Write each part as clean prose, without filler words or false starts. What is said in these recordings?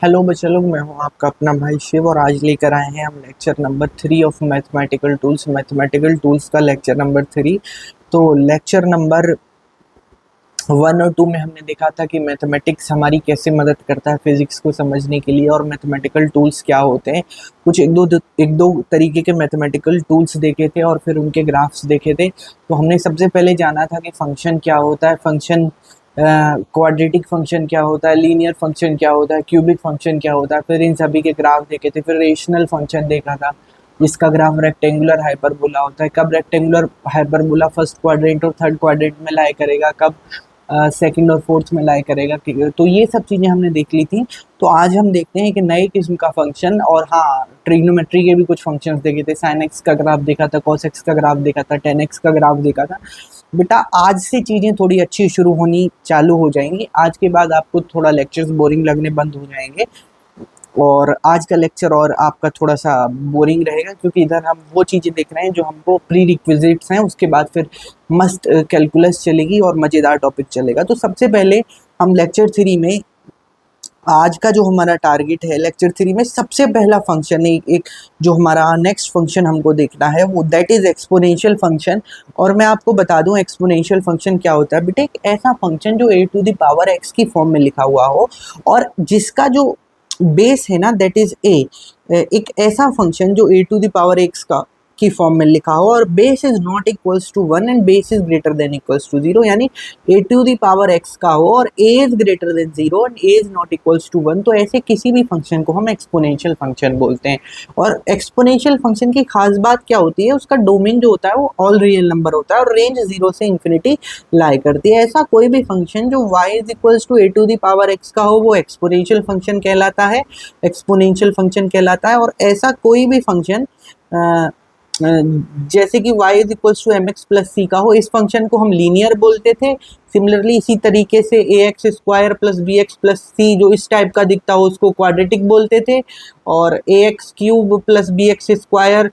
Hello बच्चा लोग, मैं हूं आपका अपना भाई शिव और आज लेकर आए हैं हम lecture number 3 of mathematical tools का लेक्चर नंबर 3। तो लेक्चर नंबर 1 और 2 में हमने देखा था कि मैथमेटिक्स हमारी कैसे मदद करता है फिजिक्स को समझने के लिए और मैथमेटिकल टूल्स क्या होते हैं। कुछ एक दो तरीके के मैथमेटिकल टूल्स देखे थे और फिर उनके ग्राफ्स देखे थे। तो हमने सबसे पहले जाना था कि फंक्शन क्या होता है, फंक्शन क्वाड्रेटिक फंक्शन क्या होता है, लीनियर फंक्शन क्या होता है, क्यूबिक फंक्शन क्या होता है। फिर इन सभी के ग्राफ देखे थे। फिर रेशनल फंक्शन देखा था जिसका ग्राफ रेक्टेंगुलर हाइपरबोला होता है। कब रेक्टेंगुलर हाइपरबोला फर्स्ट क्वाड्रेंट और थर्ड क्वाड्रेंट में लाई करेगा, कब सेकंड और फोर्थ में लाई करेगा। तो ये सब चीज़ें हमने देख ली थी। तो आज हम देखते हैं कि नए किस्म का फंक्शन, और हाँ, ट्रिग्नोमेट्री के भी कुछ फंक्शंस देखे थे। साइन एक्स का ग्राफ देखा था, कॉस एक्स का ग्राफ देखा था, टेन एक्स का ग्राफ देखा था। बेटा आज से चीज़ें थोड़ी अच्छी शुरू होनी चालू हो जाएंगी। आज के बाद आपको थोड़ा लेक्चर्स बोरिंग लगने बंद हो जाएंगे और आज का लेक्चर और आपका थोड़ा सा बोरिंग रहेगा, क्योंकि इधर हम वो चीज़ें देख रहे हैं जो हमको प्री रिक्विजिट्स हैं। उसके बाद फिर मस्त कैलकुलस चलेगी और मज़ेदार टॉपिक चलेगा। तो सबसे पहले हम लेक्चर 3 में, आज का जो हमारा टारगेट है लेक्चर 3 में, सबसे पहला फंक्शन एक जो हमारा नेक्स्ट फंक्शन हमको देखना है वो दैट इज़ एक्सपोनेंशियल फंक्शन। और मैं आपको बता दूं एक्सपोनेंशियल फंक्शन क्या होता है। बेटे एक ऐसा फंक्शन जो a to the power x की फॉर्म में लिखा हुआ हो और जिसका जो बेस है ना दैट इज a। एक ऐसा फंक्शन जो a to the power x की फॉर्म में लिखा हो और base is not equals to 1 and base is greater than equals to 0, यानी a to the power x का हो और a is greater than 0 and a is not equals to 1। तो ऐसे किसी भी फंक्शन को हम एक्सपोनेंशियल फंक्शन बोलते हैं। और एक्सपोनेंशियल फंक्शन की खास बात क्या होती है, उसका डोमेन जो होता है वो ऑल रियल नंबर होता है और रेंज 0 से इन्फिनिटी लाई करती है। ऐसा कोई भी फंक्शन जो y is equals to a to the power x का हो वो एक्सपोनेंशियल फंक्शन कहलाता है, एक्सपोनेंशियल फंक्शन कहलाता है। और ऐसा कोई भी फंक्शन जैसे कि y is equals to M X plus C का हो, इस फंक्शन को हम लीनियर बोलते थे। सिमिलरली इसी तरीके से A X square plus B X plus C जो इस टाइप का दिखता हो उसको क्वाड्रेटिक बोलते थे। और A X cube plus B X square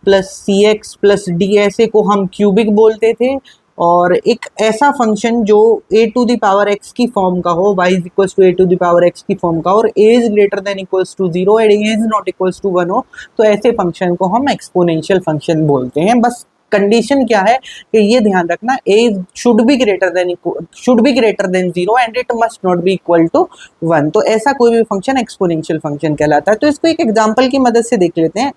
plus C X plus D ऐसे को हम क्यूबिक बोलते थे। और एक ऐसा फंक्शन जो a to the power x की फॉर्म का हो, y is equals to a to the power x की फॉर्म का हो और a is greater than equals to 0 and a is not equals to 1 हो, तो ऐसे फंक्शन को हम एक्सपोनेंशियल फंक्शन बोलते हैं। बस कंडीशन क्या है कि ये ध्यान रखना, a should be greater than 0 and it must not be equal to 1। तो ऐसा कोई भी फंक्शन एक्सपोनेंशियल फंक्शन कहलाता है। तो इसको एक एग्जांपल की मदद से देख लेते हैं।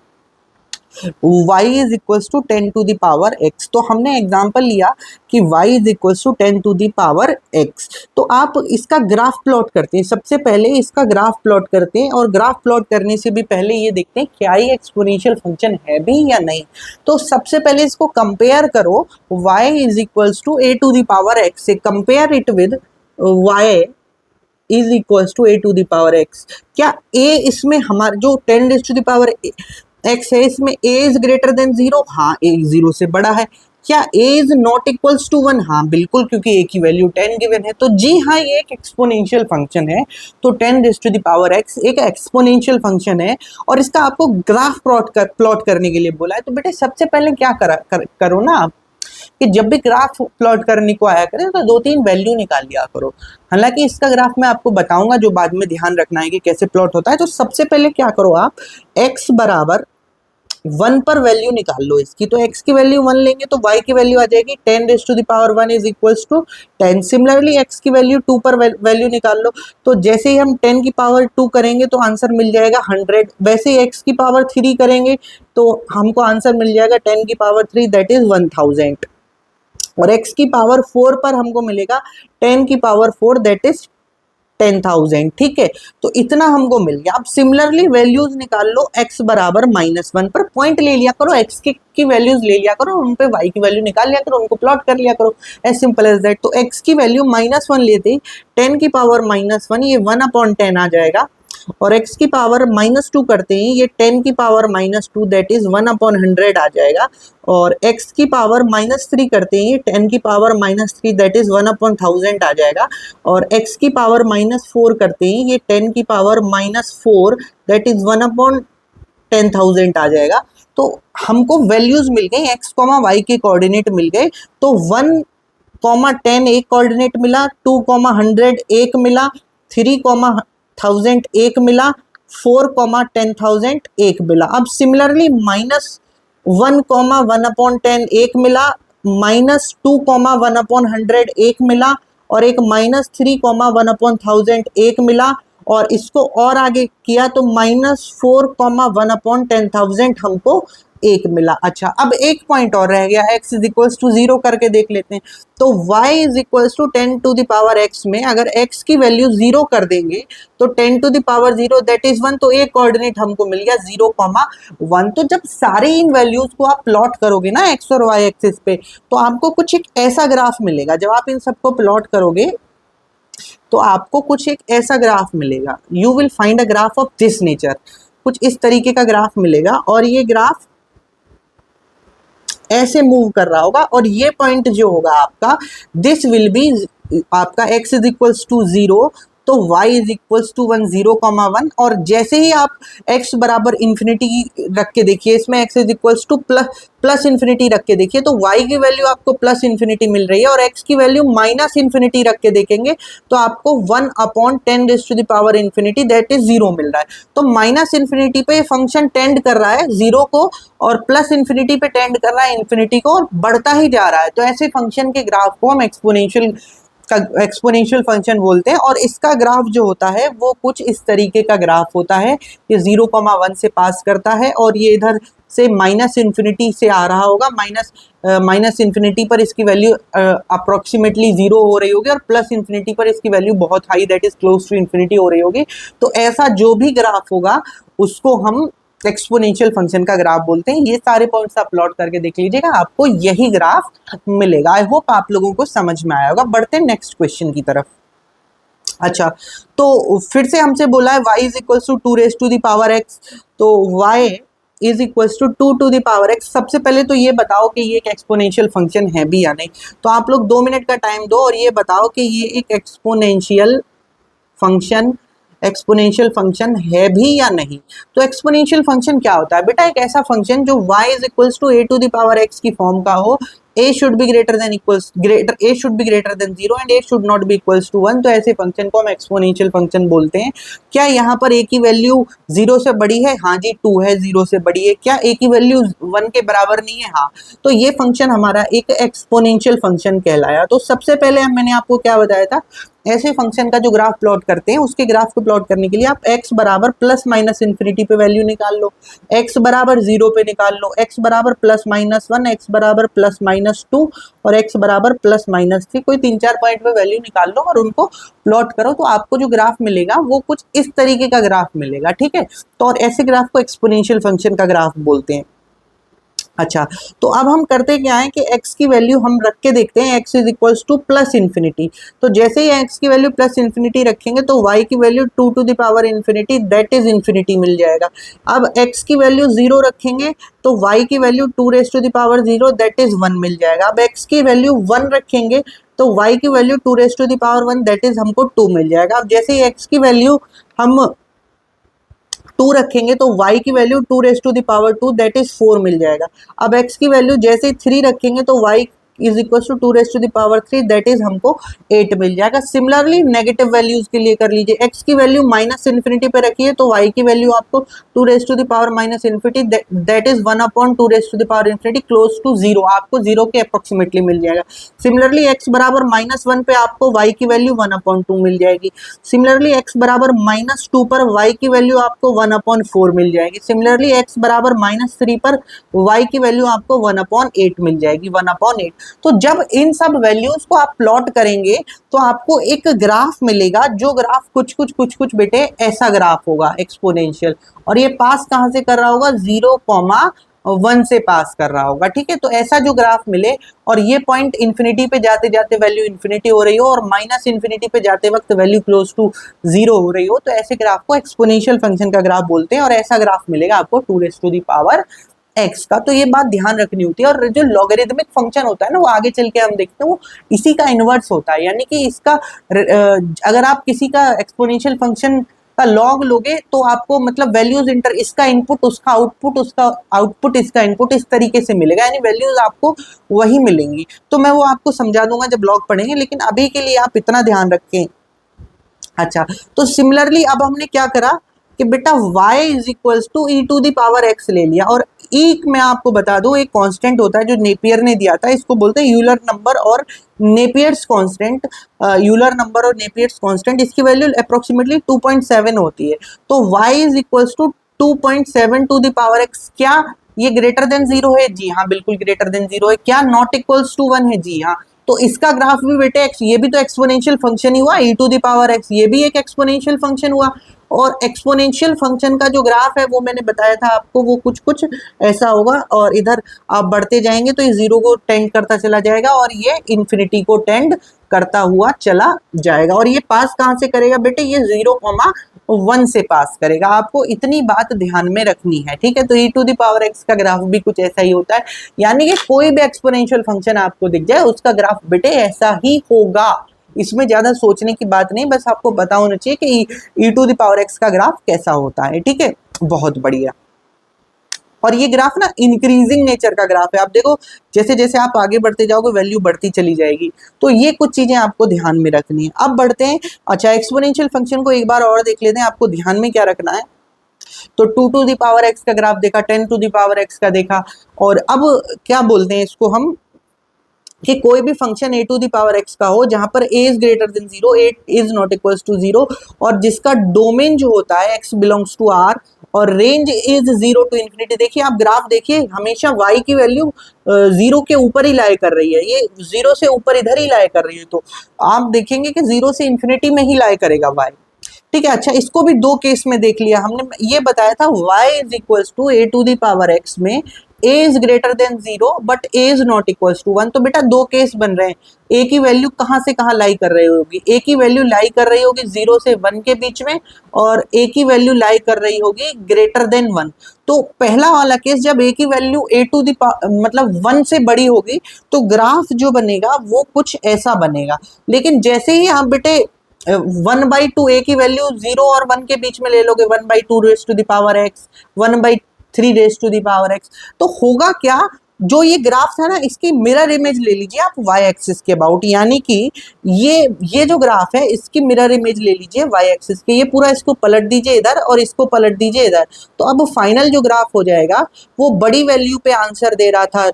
y is equals to 10 to the power x। तो हमने एग्जांपल लिया कि y is equals to 10 to the power x। तो आप इसका ग्राफ प्लॉट करते हैं। सबसे पहले इसका ग्राफ प्लॉट करते हैं और ग्राफ प्लॉट करने से भी पहले ये देखते हैं क्या ये एक्सपोनेंशियल फंक्शन है भी या नहीं। तो सबसे पहले इसको कंपेयर करो, y is equals to a to the power x से compare it with y is equals to a to the power x। क्या a इसमें हमारा जो 10 raise to the power x है इसमें a इज ग्रेटर देन 0? हाँ, a 0 से बड़ा है। क्या a is not equals to 1? हाँ बिल्कुल, क्योंकि a की वैल्यू 10 गिवन है। तो जी हाँ, ये एक एक्सपोनेंशियल फंक्शन है। तो 10 raise to the power x एक एक्सपोनेंशियल फंक्शन है और इसका आपको ग्राफ प्लॉट करने के लिए बोला है। तो बेटे सबसे पहले क्या करो ना आप कि जब भी ग्राफ प्लॉट करने को आया करें तो 2-3 वैल्यू निकाल लिया करो। हालांकि इसका ग्राफ मैं आपको बताऊंगा जो बाद में ध्यान रखना है कि कैसे प्लॉट होता है। तो सबसे पहले क्या करो आप, x बराबर 1 पर वैल्यू निकाल लो इसकी। तो x की वैल्यू 1 लेंगे तो y की वैल्यू आ जाएगी 10 raise to the power 1 is equals to 10। Similarly x की वैल्यू 2 पर वैल्यू निकाल लो। तो जैसे ही हम 10 की पावर 2 करेंगे तो आंसर मिल जाएगा 100। वैसे ही x की पावर 3 करेंगे तो हमको आंसर मिल जाएगा 10 की पावर 3 दैट इज 1000। और x की पावर 4 पर हमको मिलेगा 10 की पावर 4 दैट इज 10,000। ठीक है, तो इतना हमको मिल गया। अब सिमिलरली वैल्यूज निकाल लो, x बराबर -1 पर पॉइंट ले लिया करो, x की वैल्यूज ले लिया करो, उन पे y की वैल्यू निकाल लिया करो, उनको प्लॉट कर लिया करो, एज सिंपल एज दैट। तो x की वैल्यू -1 लेते ही 10 की पावर -1 ये 1/10 आ जाएगा और x की पावर -2 करते हैं ये 10 की पावर -2 दैट इज 1/100 आ जाएगा। और x की पावर -3 करते हैं ये 10 की पावर -3 दैट इज 1/1000 आ जाएगा। और x की पावर -4 करते हैं ये 10 की पावर -4 दैट इज 1/10,000 आ जाएगा। तो हमको वैल्यूज मिल गई, x, y के कोऑर्डिनेट मिल गए। तो 1, 10 एक कोऑर्डिनेट मिला, 2, 100 एक मिला, 3, 1000 एक मिला, 4, 10,000 मिला। अब सिमिलरली -1, 1/10 एक मिला, -2, 1/100 एक मिला, और एक -3, 1/1000 एक मिला, और इसको और आगे किया तो -4, 1/10,000 हमको एक मिला। अच्छा, अब एक पॉइंट और रह गया, x इज इक्वल्स टू 0 करके देख लेते हैं। तो y is equals to 10⁻x में अगर x की वैल्यू 0 कर देंगे तो 10⁻0 दैट इज 1, तो एक कोऑर्डिनेट हमको मिल गया 0,1। तो जब सारे इन वैल्यूज को आप प्लॉट करोगे ना x और y एक्सिस पे, तो आपको कुछ एक ऐसा ग्राफ मिलेगा। जब आप इन सबको प्लॉट करोगे तो आपको कुछ एक ऐसा ग्राफ मिलेगा, you will find a graph of this nature, कुछ इस तरीके का ग्राफ मिलेगा, और ये ग्राफ ऐसे मूव कर रहा होगा, और ये पॉइंट जो होगा आपका, दिस विल बी आपका x इज इक्वल्स टू 0, तो y इज इक्वल्स टू 1, 0,1। और जैसे ही आप x बराबर इन्फिनिटी रख के देखिए, इसमें x is equals two plus infinity रख के देखिए, तो y की वैल्यू आपको प्लस इन्फिनिटी मिल रही है, और x की वैल्यू माइनस इन्फिनिटी रख के देखेंगे तो आपको 1/10⁻∞ दैट इज 0 मिल रहा है। तो माइनस इन्फिनिटी पे फंक्शन टेंड कर रहा है 0 को, और प्लस इन्फिनिटी पे टेंड कर रहा है इन्फिनिटी को, और बढ़ता ही जा रहा है। तो ऐसे फंक्शन के ग्राफ को हम एक्सपोनेंशियल फंक्शन बोलते हैं। और इसका ग्राफ जो होता है वो कुछ इस तरीके का ग्राफ होता है, ये 0,1 से पास करता है, और ये इधर से माइनस इन्फिनिटी से आ रहा होगा, माइनस इन्फिनिटी पर इसकी वैल्यू अप्रोक्सीमेटली 0 हो रही होगी, और प्लस इन्फिनिटी पर इसकी वैल्यू बहुत high that is close to infinity हो रही होगी। तो ऐसा जो भी ग्राफ होगा उसको हम एक्सपोनेंशियल फंक्शन का ग्राफ बोलते हैं। ये सारे पॉइंट्स आप प्लॉट करके देख लीजिएगा, आपको यही ग्राफ मिलेगा। आई होप आप लोगों को समझ में आया होगा। बढ़ते हैं नेक्स्ट क्वेश्चन की तरफ। अच्छा, तो फिर से हमसे बोला है y is equals to 2⁻x, तो y is equals to 2⁻x। सबसे पहले तो ये बताओ कि ये एक एक्सपोनेंशियल फंक्शन है भी या नहीं। तो आप लोग 2 मिनट का टाइम दो और ये बताओ कि ये एक एक्सपोनेंशियल फंक्शन है भी या नहीं। तो एक्सपोनेंशियल फंक्शन क्या होता है बेटा? एक ऐसा फंक्शन जो y is equals to a⁻x की फॉर्म का हो, a should be greater than 0 and a should not be equals to 1। तो ऐसे फंक्शन को हम एक्सपोनेंशियल फंक्शन बोलते हैं। क्या यहाँ पर a की वैल्यू 0 से बड़ी है? हाँ जी, 2 है, 0 से बड़ी है। क्या a की वैल्यू 1 के बराबर नहीं है? हाँ। तो ये फंक्शन हमारा एक एक्सपोनेंशियल फंक्शन कहलाया। तो सबसे पहले मैंने आपको क्या बताया था, ऐसे फंक्शन का जो ग्राफ प्लॉट करते हैं उसके ग्राफ को प्लॉट करने के लिए आप x बराबर प्लस माइनस इन्फिनिटी पे वैल्यू निकाल लो, x बराबर 0 पे निकाल लो, x बराबर +-1, x बराबर +-2 और x बराबर +-3, कोई 3-4 पॉइंट पे वैल्यू निकाल लो और उनको प्लॉट करो। तो आपको जो ग्राफ मिलेगा वो कुछ इस तरीके का ग्राफ मिलेगा, ठीक है। तो और ऐसे ग्राफ को एक्सपोनेंशियल फंक्शन का ग्राफ बोलते हैं। अच्छा, तो अब हम करते क्या है कि x की वैल्यू हम रख के देखते हैं, x is equals two plus infinity. तो जैसे ही x की वैल्यू प्लस इन्फिनिटी रखेंगे तो y की वैल्यू 2⁻∞ दैट इज इन्फिनिटी मिल जाएगा। अब x की वैल्यू 0 रखेंगे तो y की वैल्यू 2⁻0 दैट इज 1 मिल जाएगा। अब x की वैल्यू 1 रखेंगे तो y की वैल्यू 2⁻1 दैट इज हमको 2 मिल जाएगा। अब जैसे ही x की वैल्यू हम 2 रखेंगे तो y की वैल्यू 2⁻2 दैट इज 4 मिल जाएगा। अब x की वैल्यू जैसे ही 3 रखेंगे तो y is equal to 2⁻3 that is हमको 8 मिल जाएगा। सिमिलरली नेगेटिव वैल्यूज के लिए कर लीजिए, x की वैल्यू माइनस इन्फिनिटी पे रखिए तो y की वैल्यू आपको 2⁻∞ दैट इज 1/2⁻∞ क्लोज टू 0, आपको 0 के अप्रोक्सीमेटली मिल जाएगा। सिमिलरली x बराबर -1 पे आपको y की वैल्यू 1/2 मिल जाएगी। सिमिलरली x बराबर -2 पर y की वैल्यू आपको 1/4 मिल जाएगी। सिमिलरली x बराबर -3 पर y की वैल्यू आपको 1/8 मिल जाएगी, 1/8। तो जब इन सब वैल्यूज को आप प्लॉट करेंगे तो आपको एक ग्राफ मिलेगा, जो ग्राफ कुछ बेटे ऐसा ग्राफ होगा एक्सपोनेंशियल, और ये पास कहां से कर रहा होगा? 0,1 से पास कर रहा होगा, ठीक है। तो ऐसा जो ग्राफ मिले और ये पॉइंट इन्फिनिटी पे जाते जाते वैल्यू इन्फिनिटी हो रही हो और माइनस इन्फिनिटी पे जाते वक्त वैल्यू क्लोज टू 0 हो रही हो, तो ऐसे ग्राफ को एक्सपोनेंशियल फंक्शन का ग्राफ बोलते हैं। और ऐसा ग्राफ मिलेगा आपको 2⁻x का। तो ये बात ध्यान रखनी होती है। और जो लॉगरिदमिक फंक्शन होता है ना, वो आगे चल के हम देखते हैं वो इसी का इनवर्स होता है, यानी कि इसका अगर आप किसी का एक्सपोनेंशियल फंक्शन का लॉग लोगे तो आपको मतलब वैल्यूज इसका इनपुट उसका आउटपुट, उसका आउटपुट इसका इनपुट, इस तरीके से मिलेगा, यानी वैल्यूज आपको वही मिलेंगी। तो मैं वो आपको समझा दूंगा जब लॉग पढ़ेंगे, लेकिन अभी के लिए आप इतना ध्यान रखें, अच्छा, तो सिमिलरली अब हमने क्या करा कि बेटा y is equals to e to the power x ले लिया, और ई मैं आपको बता दूं एक कांस्टेंट होता है जो नेपियर ने दिया था, इसको बोलते हैं यूलर नंबर और नेपियर्स कांस्टेंट। यूलर नंबर और नेपियर्स कांस्टेंट, इसकी वैल्यू अप्रोक्सीमेटली 2.7 होती है। तो y is equals to 2.7 to the power x, क्या ये ग्रेटर देन जीरो है? जी हाँ, बिल्कुल ग्रेटर देन जीरो है। क्या नॉट इक्वल्स टू 1 है? जी हाँ। तो इसका ग्राफ भी बेटे x, ये भी तो एक्सपोनेंशियल फंक्शन ही हुआ, e to the power x, ये भी एक एक्सपोनेंशियल फंक्शन हुआ। और एक्सपोनेंशियल फंक्शन का जो ग्राफ है वो मैंने बताया था आपको, वो कुछ कुछ ऐसा होगा, और इधर आप बढ़ते जाएंगे तो ये जीरो को टेंड करता चला जाएगा और ये इन्फिनिटी को टेंड करता हुआ चला जाएगा। और ये पास कहाँ से करेगा बेटे? ये 0,1 से पास करेगा। आपको इतनी बात ध्यान में रखनी है, ठीक है। तो e to the power x का ग्राफ भी कुछ ऐसा ही होता है, यानी कि कोई भी एक्सपोनेंशियल फंक्शन आपको दिख जाए उसका ग्राफ बेटे ऐसा ही होगा। इसमें ज्यादा सोचने की बात नहीं, बस आपको पता होना चाहिए कि e to the power x का ग्राफ कैसा होता है, ठीक है। बहुत बढ़िया। और ये ग्राफ ना इंक्रीजिंग नेचर का ग्राफ है। आप देखो जैसे जैसे आप आगे बढ़ते जाओगे वैल्यू बढ़ती चली जाएगी, तो ये कुछ चीजें आपको ध्यान में रखनी है। अब बढ़ते हैं, अच्छा एक्सपोनेंशियल फंक्शन को एक बार और देख लेते हैं। आपको ध्यान में क्या रखना है, तो 2 टू द पावर x का ग्राफ देखा, 10 टू द पावर x का देखा, और अब क्या बोलते हैं इसको हम, कि कोई भी function a to the power x का हो जहां पर a is greater than 0, a is not equals to 0, और जिसका डोमेन जो होता है x बिलोंग्स टू r और रेंज इज 0 टू इन्फिनिटी। देखिए आप ग्राफ देखिए, हमेशा y की वैल्यू 0 के ऊपर ही लाई कर रही है, ये 0 से ऊपर इधर ही लाई कर रही है, तो आप देखेंगे कि 0 से इन्फिनिटी में ही लाई करेगा y, ठीक है। अच्छा, इसको भी दो केस में देख लिया हमने, ये बताया था y is equals to a to the power x में a is greater than 0 but a is not equals to 1। तो बेटा दो केस बन रहे हैं, a की वैल्यू कहाँ से कहाँ लाई कर रही होगी? a की वैल्यू लाई कर रही होगी 0 से 1 के बीच में, और a की वैल्यू लाई कर रही होगी ग्रेटर देन 1। तो पहला वाला केस जब a की वैल्यू a टू द मतलब 1 से बड़ी होगी तो ग्राफ जो बनेगा वो कुछ ऐसा बनेगा। लेकिन जैसे ही आप बेटे 1/2 a की वैल्यू 0 और 1 के बीच में ले लोगे, 1/2 raise to the power x, 1/3 raise to the power x, तो होगा क्या, जो ये ग्राफ था ना इसकी मिरर इमेज ले लीजिए आप y एक्सिस के अबाउट, यानी कि ये जो ग्राफ है इसकी मिरर इमेज ले लीजिए y एक्सिस के, ये पूरा इसको पलट दीजिए इधर और इसको पलट दीजिए इधर। तो अब फाइनल जो ग्राफ हो जाएगा वो बड़ी वैल्यू पे आंसर दे रहा था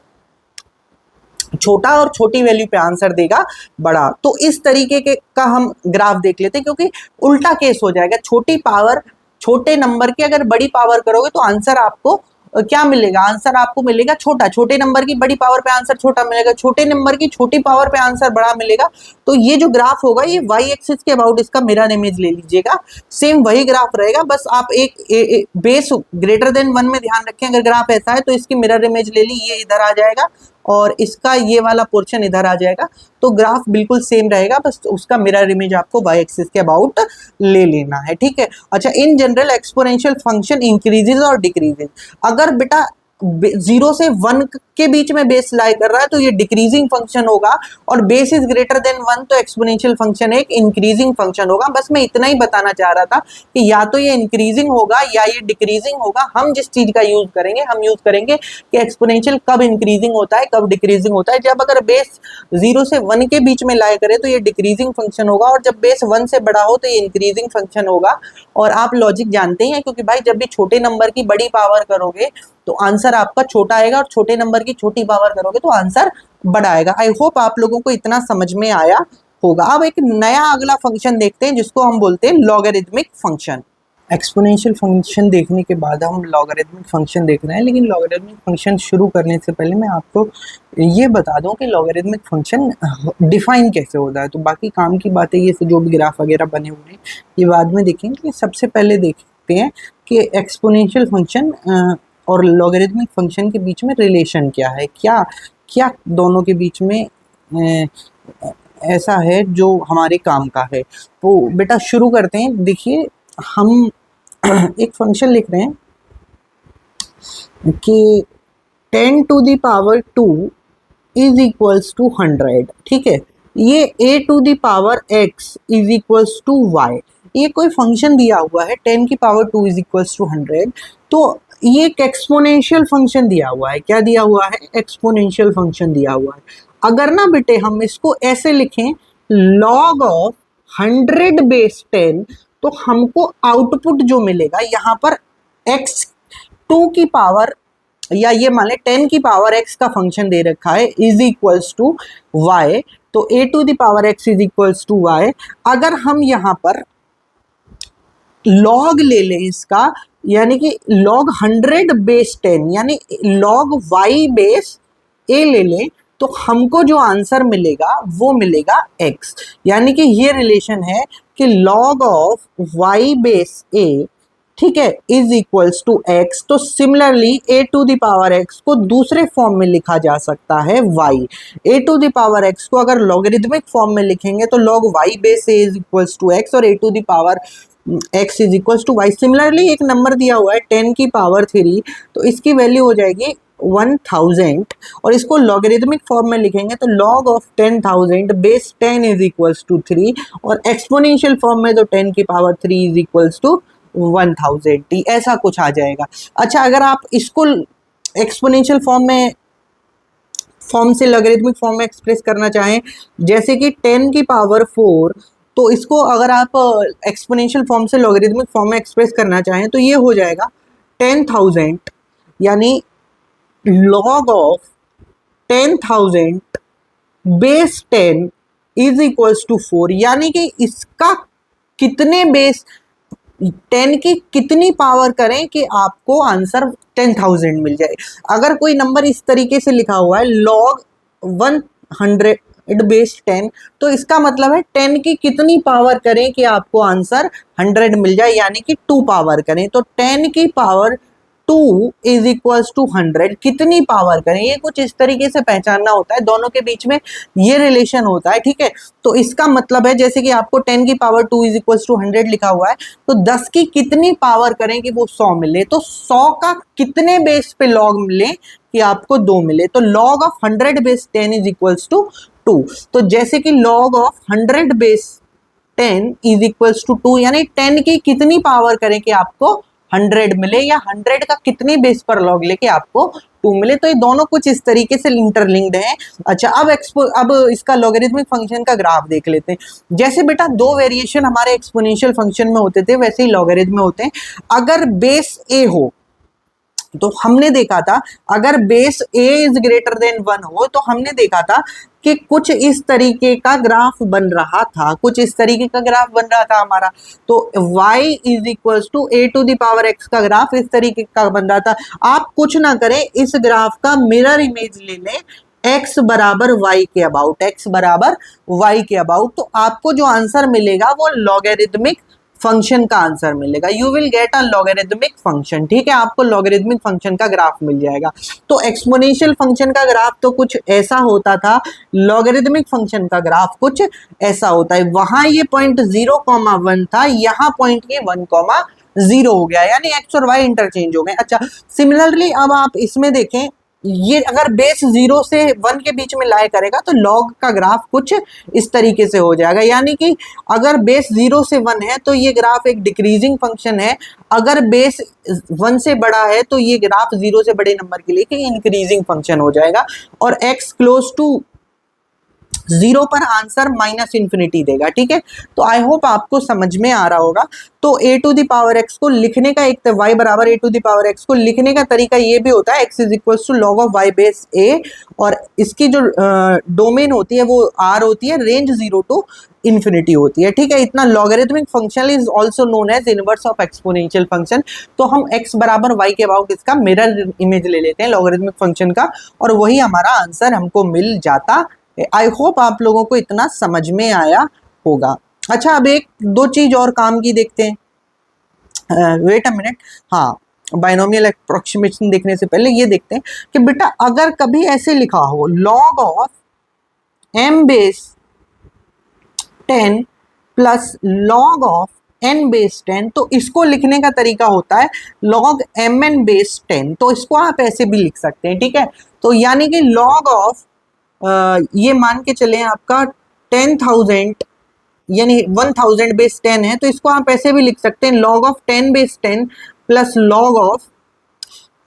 छोटा, और छोटी वैल्यू पे आंसर देगा बड़ा। तो इस तरीके के का हम ग्राफ देख लेते हैं, क्योंकि उल्टा केस हो जाएगा, छोटी पावर छोटे नंबर की अगर बड़ी पावर करोगे तो आंसर आपको क्या मिलेगा? आंसर आपको मिलेगा छोटा, छोटे नंबर की बड़ी पावर पे आंसर छोटा मिलेगा, छोटे नंबर की छोटी पावर पे आंसर बड़ा मिलेगा। तो ये जो ग्राफ होगा ये y एक्सिस के अबाउट इसका मिरर इमेज ले लीजिएगा, सेम वही ग्राफ रहेगा, बस आप एक बेस ग्रेटर देन 1 में ध्यान रखें। अगर ग्राफ ऐसा है तो इसकी मिरर इमेज ले ली, ये इधर आ जाएगा और इसका ये वाला पोर्शन इधर आ जाएगा, तो ग्राफ बिल्कुल सेम रहेगा, बस उसका मिरर इमेज आपको y एक्सिस के अबाउट ले लेना है, ठीक है। अच्छा, in general exponential function increases और डिक्रीजेज। अगर बेटा 0 से 1 के बीच में बेस लाई कर रहा है तो ये डिक्रीजिंग फंक्शन होगा, और बेस इज ग्रेटर देन 1 तो एक्सपोनेंशियल फंक्शन एक इंक्रीजिंग फंक्शन होगा। बस मैं इतना ही बताना चाह रहा था कि या तो ये इंक्रीजिंग होगा या ये डिक्रीजिंग होगा। हम जिस चीज का यूज करेंगे, हम यूज करेंगे कि एक्सपोनेंशियल कब इंक्रीजिंग होता है कब डिक्रीजिंग होता है। जब अगर बेस 0 से 1 के बीच में लाई करे तो ये डिक्रीजिंग फंक्शन होगा, और जब बेस 1 से बड़ा हो तो ये इंक्रीजिंग फंक्शन होगा। और आप लॉजिक जानते ही हैं, क्योंकि भाई जब भी छोटे नंबर की बड़ी पावर करोगे तो आंसर आपका छोटा आएगा, और छोटे नंबर की छोटी पावर करोगे तो आंसर बड़ा आएगा। आई होप आप लोगों को इतना समझ में आया होगा। अब एक नया अगला फंक्शन देखते हैं जिसको हम बोलते हैं लॉगरिथमिक फंक्शन। एक्सपोनेंशियल फंक्शन देखने के बाद हम लॉगरिथमिक फंक्शन देख रहे हैं, लेकिन लॉगरिथमिक फंक्शन शुरू करने से पहले मैं आपको ये बता दूं कि लॉगरिथमिक फंक्शन डिफाइन कैसे होता है। तो बाकी काम की बातें, ये जो भी ग्राफ वगैरह बने हुए हैं ये बाद में देखेंगे। सबसे पहले देखते हैं कि एक्सपोनेंशियल फंक्शन और लॉगरिथमिक फंक्शन के बीच में रिलेशन क्या है, क्या क्या दोनों के बीच में ऐसा है जो हमारे काम का है। तो बेटा शुरू करते हैं। देखिए हम एक फंक्शन लिख रहे हैं कि 10 to the power 2 is equals to 100, ठीक है। ये a to the power x is equals to y, ये कोई फंक्शन दिया हुआ है 10 की पावर 2 इज इक्वल्स टू 100। तो ये एक एक्सपोनेंशियल फंक्शन दिया हुआ है। क्या दिया हुआ है? एक्सपोनेंशियल फंक्शन दिया हुआ है। अगर ना बेटे हम इसको ऐसे लिखें, log ऑफ 100 बेस 10, तो हमको आउटपुट जो मिलेगा यहाँ पर x 2 की पावर, या ये मान ले 10 की पावर x का फंक्शन दे रखा है, इज इक्वल्स टू y। तो a to the power x is equals to y। अगर हम यहाँ पर लॉग ले लें इसका, यानी कि लॉग 100 बेस 10 यानी लॉग y बेस a ले लें, तो हमको जो आंसर मिलेगा वो मिलेगा x। यानी कि ये रिलेशन है कि log of y base a, ठीक है, इज इक्वल्स टू x। तो similarly a to the power x को दूसरे फॉर्म में लिखा जा सकता है y। a to the power x को अगर लॉगरिदमिक फॉर्म में लिखेंगे तो log y base a is equals to x, और a to the power x is equals to y। Similarly एक नंबर दिया हुआ है 10 की पावर 3, तो इसकी वैल्यू हो जाएगी 1000, और इसको लॉगरिदमिक फॉर्म में लिखेंगे तो log of 10,000 base 10 is equals to 3, और एक्सपोनेंशियल फॉर्म में तो 10 की power 3 is equals to 1000t, ऐसा कुछ आ जाएगा। अच्छा, अगर आप इसको एक्सपोनेंशियल फॉर्म से लॉगरिदमिक फॉर्म में एक्सप्रेस करना चाहें, जैसे कि 10 की पावर 4, तो इसको अगर आप एक्सपोनेंशियल फॉर्म से लॉगरिदमिक फॉर्म में एक्सप्रेस करना चाहें तो ये हो जाएगा 10,000 यानी log of 10,000 base 10 is equals to 4, यानी कि इसका कितने बेस 10 की कितनी पावर करें कि आपको आंसर 10,000 मिल जाए। अगर कोई नंबर इस तरीके से लिखा हुआ है log 100 बेस 10, तो इसका मतलब है 10 की कितनी पावर करें कि आपको आंसर 100 मिल जाए, यानी कि 2 पावर करें। तो 10 की पावर 2 इज इक्वल्स टू 100, कितनी पावर करें, ये कुछ इस तरीके से पहचानना होता है, दोनों के बीच में ये रिलेशन होता है, ठीक है। तो इसका मतलब है जैसे कि आपको 10 की पावर 2 इज इक्वल्स टू 100 लिखा हुआ है, तो 10 की कितनी पावर करें कि वो 100 मिले, तो 100 का कितने बेस पे लॉग मिले कि आपको 2 मिले, तो log of 100 base 10 is equals to 2। तो जैसे कि log of 100 base 10 is equals to 2, यानी 10 की कितनी पावर करें कि आपको 100 मिले, या 100 का कितनी बेस पर लॉग लेके आपको 2 मिले। तो ये दोनों कुछ इस तरीके से इंटरलिंक्ड हैं। अच्छा, अब इसका लॉगरिदमिक फंक्शन का ग्राफ देख लेते हैं। जैसे बेटा दो वेरिएशन हमारे एक्सपोनेंशियल फंक्शन में होते थे, वैसे ही लॉगरिदम में होते हैं। अगर बेस ए हो, तो हमने देखा था अगर base a is greater then 1 हो, तो हमने देखा था कि कुछ इस तरीके का ग्राफ बन रहा था, कुछ इस तरीके का ग्राफ बन रहा था हमारा। तो y is equals to a to the power x का ग्राफ इस तरीके का बन रहा था। आप कुछ ना करें, इस ग्राफ का मिरर इमेज ले लें x बराबर y के अबाउट, x बराबर y के अबाउट, तो आपको जो आंसर मिलेगा वो लॉगरिदमिक फंक्शन का आंसर मिलेगा। You will get a logarithmic function, ठीक है, आपको लॉगरिदमिक फंक्शन का ग्राफ मिल जाएगा। तो एक्सपोनेंशियल फंक्शन का ग्राफ तो कुछ ऐसा होता था, लॉगरिदमिक फंक्शन का ग्राफ कुछ ऐसा होता है। वहां ये पॉइंट 0,1 था, यहाँ पॉइंट ये 1,0 हो गया, यानी एक्स और वाई इंटरचेंज हो गए। अच्छा, सिमिलरली अब आप इसमें देखें, ये अगर बेस 0 से 1 के बीच में लाए करेगा तो लॉग का ग्राफ कुछ इस तरीके से हो जाएगा, यानी कि अगर बेस 0 से 1 है तो ये ग्राफ एक डिक्रीजिंग फंक्शन है, अगर बेस 1 से बड़ा है तो ये ग्राफ 0 से बड़े नंबर के लिए इंक्रीजिंग फंक्शन हो जाएगा, और x क्लोज टू 0 पर आंसर -∞ देगा, ठीक है। तो आई होप आपको समझ में आ रहा होगा। तो a to the power x को लिखने का, एक y बराबर a to the power x को लिखने का तरीका ये भी होता है, x is equal to log of y base a, और इसकी जो डोमेन होती है वो r होती है, रेंज 0 टू इन्फिनिटी होती है, ठीक है। इतना logarithmic function is also known as inverse of exponential function. तो हम x बराबर y के अबाउट इसका मिरर इमेज ले लेते हैं लॉगरिदमिक फंक्शन का, और वही हमारा आंसर हमको मिल जाता। आई होप आप लोगों को इतना समझ में आया होगा। अच्छा, अब एक दो चीज और काम की देखते हैं। वेट अ मिनट, हाँ, बाइनोमियल अप्रोक्सीमेशन देखने से पहले ये देखते हैं कि बेटा अगर कभी ऐसे लिखा हो log of m base 10 plus log of n base 10, तो इसको लिखने का तरीका होता है log mn बेस 10। तो इसको आप ऐसे भी लिख सकते हैं, ठीक है। तो यानी कि log ऑफ ये मान के चले आपका 10,000 यानी 1000 बेस 10 है, तो इसको आप ऐसे भी लिख सकते हैं log of 10 base 10 plus log of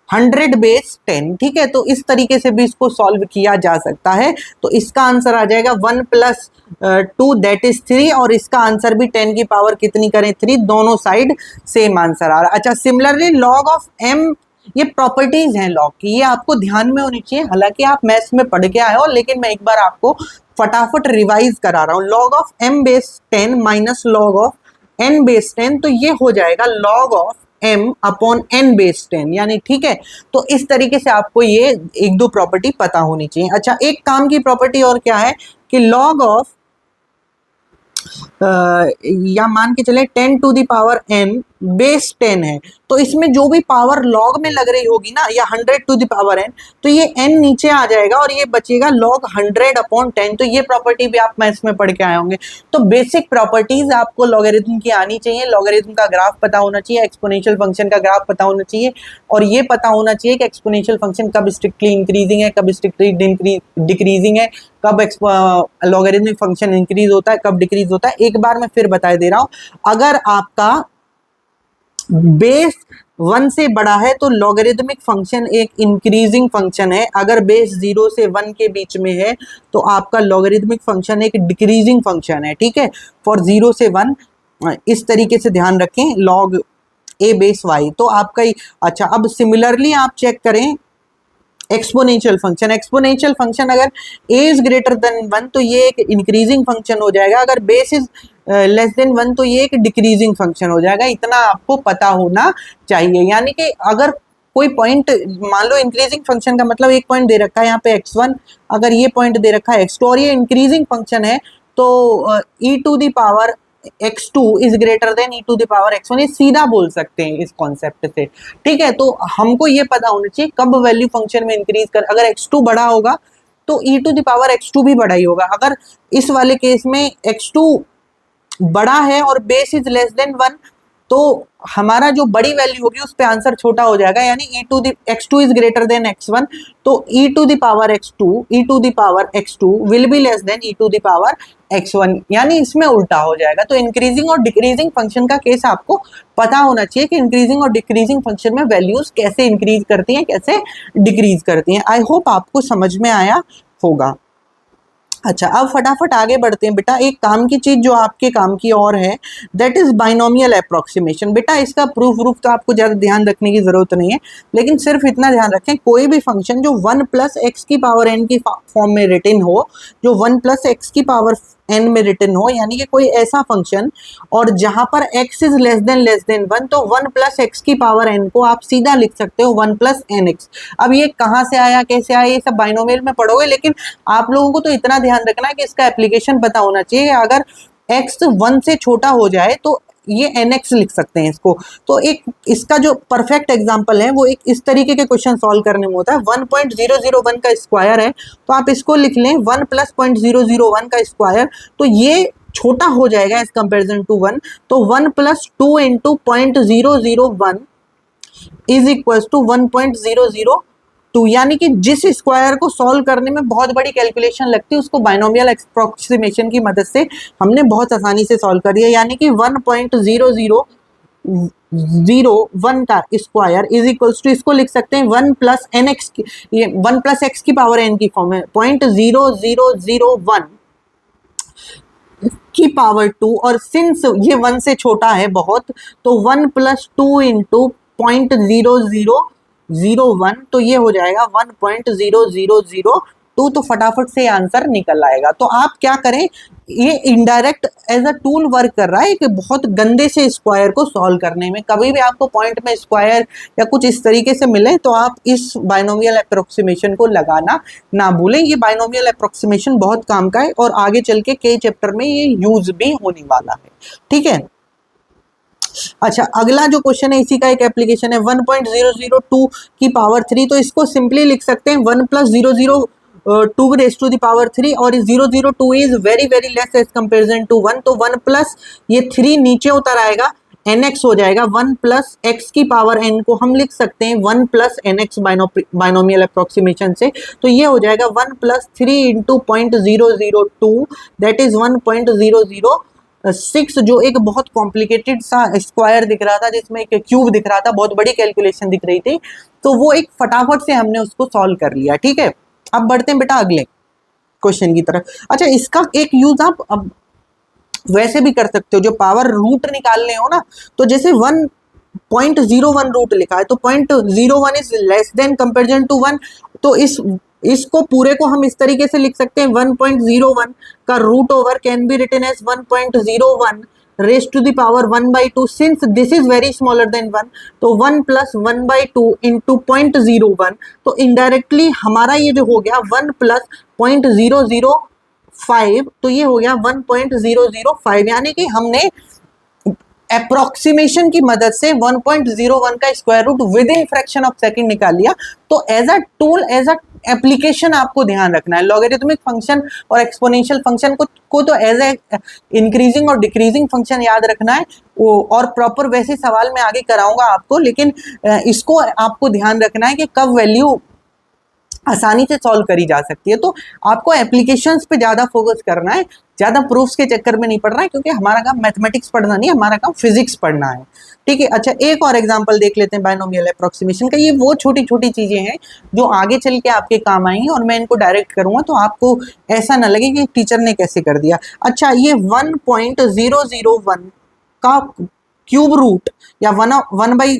100 base 10, ठीक है। तो इस तरीके से भी इसको सॉल्व किया जा सकता है। तो इसका आंसर आ जाएगा 1 प्लस 2 दैट इज 3, और इसका आंसर भी 10 की पावर कितनी करें 3, दोनों साइड सेम आंसर आ रहा है। अच्छा, सिमिलरली लॉग ऑफ m, ये प्रॉपर्टीज हैं लॉग की, ये आपको ध्यान में होनी चाहिए। हालांकि आप मैथ्स में पढ़ के आए हो, लेकिन मैं एक बार आपको फटाफट रिवाइज करा रहा हूँ। Log of m base 10 minus log of n base 10, तो ये हो जाएगा log of m upon n base 10, यानी ठीक है। तो इस तरीके से आपको ये एक दो प्रॉपर्टी पता होनी चाहिए। अच्छा, एक काम की प्रॉपर्टी और क्या है कि लॉग ऑफ या मान के चले 10 to the power n base 10 है, तो इसमें जो भी पावर लॉग में लग रही होगी ना, या 100 टू द पावर n, तो ये n नीचे आ जाएगा और ये बचेगा log 100 अपॉन 10। तो ये प्रॉपर्टी भी आप मैथ्स में पढ़ के आए होंगे। तो बेसिक प्रॉपर्टीज आपको लॉगरिथम की आनी चाहिए। लॉगरिथम का ग्राफ पता होना चाहिए, एक्सपोनेंशियल फंक्शन का ग्राफ पता होना चाहिए, और ये पता होना चाहिए कि एक्सपोनेंशियल फंक्शन कब स्ट्रिक्टली इंक्रीजिंग है, कब स्ट्रिक्टली डिक्रीजिंग है, कब लॉगरिथमिक फंक्शन इंक्रीज होता है, कब डिक्रीज होता है। एक बार मैं फिर बता दे रहा हूं, अगर आपका बेस 1 से बड़ा है तो लॉगरिथमिक फंक्शन एक इंक्रीजिंग फंक्शन है। अगर बेस 0 से 1 के बीच में है तो आपका लॉगरिथमिक फंक्शन एक डिक्रीजिंग फंक्शन है, ठीक है। फॉर 0 से 1 इस तरीके से ध्यान रखें, लॉग a बेस y तो आपका ही। अच्छा, अब सिमिलरली आप चेक करें एक्सपोनेंशियल फंक्शन। एक्सपोनेंशियल फंक्शन अगर a इज ग्रेटर देन 1 तो ये एक इंक्रीजिंग फंक्शन हो जाएगा, अगर बेस इज लेस देन 1 तो ये एक डिक्रीजिंग फंक्शन हो जाएगा। इतना आपको पता होना चाहिए। यानी कि अगर कोई पॉइंट, मान लो इंक्रीजिंग फंक्शन का मतलब एक पॉइंट दे रखा है यहाँ पे x1, अगर ये पॉइंट दे रखा है x2 और ये इंक्रीजिंग फंक्शन है, तो e to the power x2 is greater than e to the power x1, ये सीधा बोल सकते हैं इस कॉन्सेप्ट से, ठीक है। तो हमको ये पता होना चाहिए कब वैल्यू फंक्शन में इंक्रीज कर, अगर x2 बड़ा होगा तो e to the power x2 भी बड़ा ही होगा। अगर इस वाले केस में x2 बड़ा है और बेस इज लेस देन 1 तो हमारा जो बड़ी वैल्यू होगी उस पे आंसर छोटा हो जाएगा, यानी e to the x2 is greater than x1, तो e to the power x2 will be less than e to the power x1, यानी इसमें उल्टा हो जाएगा। तो इंक्रीजिंग और डिक्रीजिंग फंक्शन का केस आपको पता होना चाहिए कि इंक्रीजिंग और डिक्रीजिंग फंक्शन में वैल्यूज कैसे इंक्रीज करती हैं, कैसे डिक्रीज करती हैं। आई होप आपको समझ में आया होगा। अच्छा, अब फटाफट आगे बढ़ते हैं बेटा। एक काम की चीज जो आपके काम की और है, दैट इज बाइनोमियल अप्रोक्सीमेशन। बेटा इसका प्रूफ तो आपको ज्यादा ध्यान रखने की जरूरत नहीं है, लेकिन सिर्फ इतना ध्यान रखें, कोई भी फंक्शन जो 1 प्लस एक्स की पावर n की फॉर्म में रिटन हो, जो 1 प्लस एक्स की पावर n में रिटन हो, यानी कि कोई ऐसा फंक्शन और जहां पर x इज लेस देन 1, तो 1 प्लस एक्स की पावर n को आप सीधा लिख सकते हो 1 प्लस nx। अब ये कहाँ से आया, कैसे आया, ये सब बाइनोमियल में पढ़ोगे, लेकिन आप लोगों को तो इतना ध्यान रखना है कि इसका एप्लीकेशन पता होना चाहिए। अगर x 1 से छोटा हो जाए तो ये nx लिख सकते हैं इसको। तो एक इसका जो परफेक्ट एग्जांपल है वो एक इस तरीके के क्वेश्चन सॉल्व करने में होता है। 1.001 का स्क्वायर है तो आप इसको लिख लें 1 प्लस 0.001 का स्क्वायर, तो ये छोटा हो जाएगा एज कंपेरिजन टू 1, तो 1 plus 2 into 0.001 is equal to 1.002, यानी कि जिस स्क्वायर को सॉल्व करने में बहुत बड़ी कैलकुलेशन लगती है उसको बाइनोमियल अप्रोक्सीमेशन की मदद से हमने बहुत आसानी से सॉल्व कर दिया। यानी कि 1.0001 का स्क्वायर इज इक्वल्स टू, इसको लिख सकते हैं 1 प्लस एन एक्स, ये 1 प्लस एक्स की पावर n की फॉर्म है 0.0001 की पावर 2, और सिंस ये 1 से छोटा है बहुत, तो 1 प्लस 2 इंटू 0.0001, तो ये हो जाएगा 1.0002, तो फटाफट से आंसर निकल आएगा। तो आप क्या करें, ये indirect as a tool work कर रहा है कि बहुत गंदे से स्क्वायर को सॉल्व करने में। कभी भी आपको पॉइंट में स्क्वायर या कुछ इस तरीके से मिले तो आप इस बाइनोमियल अप्रोक्सीमेशन को लगाना ना भूलें। ये बाइनोमियल अप्रोक्सीमेशन बहुत काम का है और आगे चल के कई चैप्टर में ये यूज भी होने वाला है, ठीक है। अच्छा, अगला जो क्वेश्चन है इसी का एक एप्लीकेशन है 1.002 की पावर 3, तो इसको सिंपली लिख सकते हैं 1 plus 002 raise to the power 3, और 002 is very very less as comparison to 1, तो 1 प्लस ये 3 नीचे उतर आएगा, nx हो जाएगा। 1 प्लस x की पावर n को हम लिख सकते हैं 1 प्लस nx बाइनोमियल अप्रोक्सीमेशन से, तो ये हो जाएगा 1 प्लस 3 इंटू 0.002 दैट इज 1.002, 6 जो एक बहुत कॉम्प्लिकेटेड सा स्क्वायर दिख रहा था, जिसमें एक क्यूब दिख रहा था, बहुत बड़ी कैलकुलेशन दिख रही थी, तो वो एक फटाफट से हमने उसको सॉल्व कर लिया। ठीक है, अब बढ़ते हैं बेटा अगले क्वेश्चन की तरफ। अच्छा, इसका एक यूज आप अब वैसे भी कर सकते हो, जो पावर रूट निकालने हो ना, तो जैसे 1.01 रूट लिखा है, तो 0.01 is less than comparison to 1, तो इसको पूरे को हम इस तरीके से लिख सकते हैं, 1.01 का root over can be written as 1.01 raise to the power 1/2, since this is very smaller than 1, तो 1 प्लस 1/2 इंटू 0.01, तो इनडायरेक्टली हमारा ये जो हो गया 1 प्लस 0.005, तो ये हो गया 1.005, यानी कि हमने अप्रोक्सीमेशन की मदद से 1.01 का square root with in fraction of second निकाल लिया। तो as a tool, as a application आपको ध्यान रखना है, लॉगरिथमिक फंक्शन और एक्सपोनेंशियल फंक्शन को तो एज ए इंक्रीजिंग और डिक्रीजिंग फंक्शन याद रखना है, और प्रॉपर वैसे सवाल मैं आगे कराऊंगा आपको, लेकिन इसको आपको ध्यान रखना है कि कब वैल्यू आसानी से सॉल्व करी जा सकती है। तो आपको एप्लीकेशंस पे ज़्यादा फोकस करना है, ज़्यादा प्रूफ्स के चक्कर में नहीं पड़ना है, क्योंकि हमारा काम मैथमेटिक्स पढ़ना नहीं, हमारा काम फिजिक्स पढ़ना है। ठीक है, अच्छा एक और एग्जांपल देख लेते हैं बायनोमियल अप्रोक्सीमेशन का। ये वो छोटी छोटी चीज़ें हैं जो आगे चल के आपके काम आएंगी, और मैं इनको डायरेक्ट करूँगा तो आपको ऐसा ना लगे कि टीचर ने कैसे कर दिया। अच्छा, ये 1.001 का क्यूब रूट या 1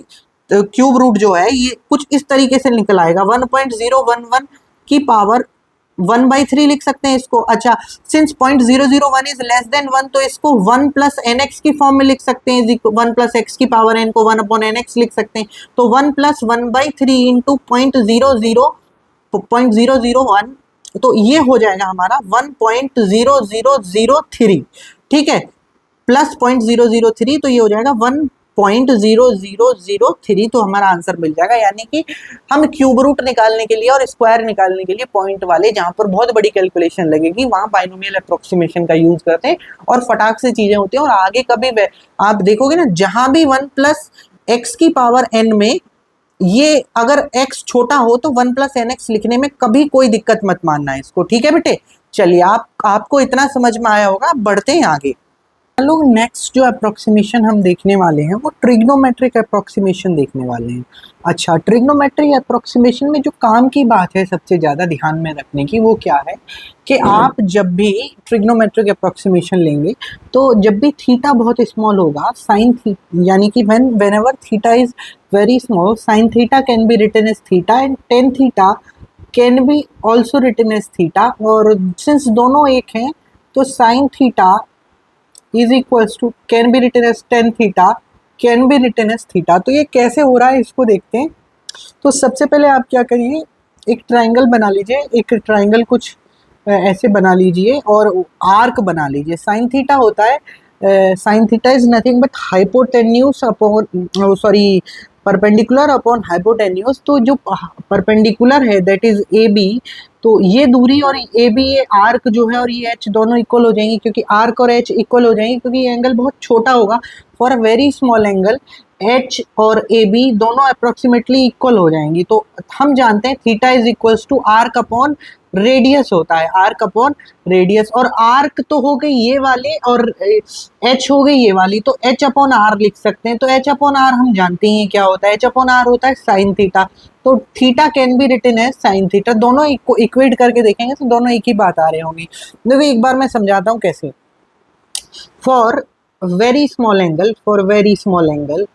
क्यूब रूट जो है, ये कुछ इस तरीके से निकल आएगा, 1.011 की पावर 1/3 लिख सकते हैं इसको। अच्छा, सिंस 0.001 इज लेस देन 1, तो इसको 1 प्लस nx की फॉर्म में लिख सकते हैं, 1 प्लस x की पावर n को 1/nx लिख सकते हैं, तो 1 प्लस 1/3 इंटू 0.001, तो ये हो जाएगा हमारा 1.0003। ठीक है, प्लस 0.003, तो ये हो जाएगा 1.0003, तो हमारा आंसर मिल जाएगा। यानी कि हम क्यूब रूट निकालने के लिए और स्क्वायर निकालने के लिए पॉइंट वाले, जहां पर बहुत बड़ी कैलकुलेशन लगेगी, वहां बाइनोमियल अप्रोक्सीमेशन का यूज करते हैं, और फटाक से चीजें होती हैं। और आगे कभी आप देखोगे ना, जहां भी 1 प्लस एक्स की पावर n में ये अगर x छोटा हो, तो 1 प्लस nx लिखने में कभी कोई दिक्कत मत मानना है इसको। ठीक है बेटे, चलिए आपको इतना समझ में आया होगा, बढ़ते हैं आगे। लोग नेक्स्ट जो अप्रोक्सीमेशन हम देखने वाले हैं वो ट्रिग्नोमेट्रिक अप्रोक्सीमेशन देखने वाले हैं। अच्छा, ट्रिग्नोमेट्रिक अप्रोक्सीमेशन में जो काम की बात है सबसे ज़्यादा ध्यान में रखने की, वो क्या है कि आप जब भी ट्रिग्नोमेट्रिक अप्रोक्सीमेशन लेंगे, तो जब भी थीटा बहुत स्मॉल होगा, साइन यानी कि whenever theta is very small, sine theta can be written as theta and tan theta can be also written as theta. और सिंस दोनों एक हैं, तो sine theta is equals to can be written as tan theta can be written as theta. तो ये कैसे हो रहा है इसको देखते हैं। तो सबसे पहले आप क्या करिए, एक ट्राइंगल बना लीजिए, एक ट्राइंगल कुछ ऐसे बना लीजिए और आर्क बना लीजिए। साइन थीटा होता है, sign theta is nothing but hypotenuse upon, sorry, perpendicular upon hypotenuse. तो जो परपेंडिकुलर है दैट इज ए बी, तो ये दूरी और ए बी, ये आर्क जो है और ये एच दोनों इक्वल हो जाएंगे, क्योंकि आर्क और एच इक्वल हो जाएंगे, क्योंकि ये एंगल बहुत छोटा होगा। For a very small angle H और ए बी दोनों अप्रोक्सीमेटली इक्वल हो जाएंगी। तो हम जानते हैं theta is equals to arc upon radius होता है, आर्क अपॉन रेडियस। और आर्क तो हो गई ये वाले और एच हो गई ये वाली, तो एच अपॉन आर लिख सकते हैं। तो एच अपॉन आर हम जानते हैं क्या होता है, एच अपॉन आर होता है साइन थीटा। तो थीटा कैन बी रिटन है साइन थीटा। दोनों इक्वेट करके देखेंगे तो दोनों एक ही बात आ रही होंगी। देखो एक बार मैं समझाता हूँ कैसे। For very small angle, for very small angle,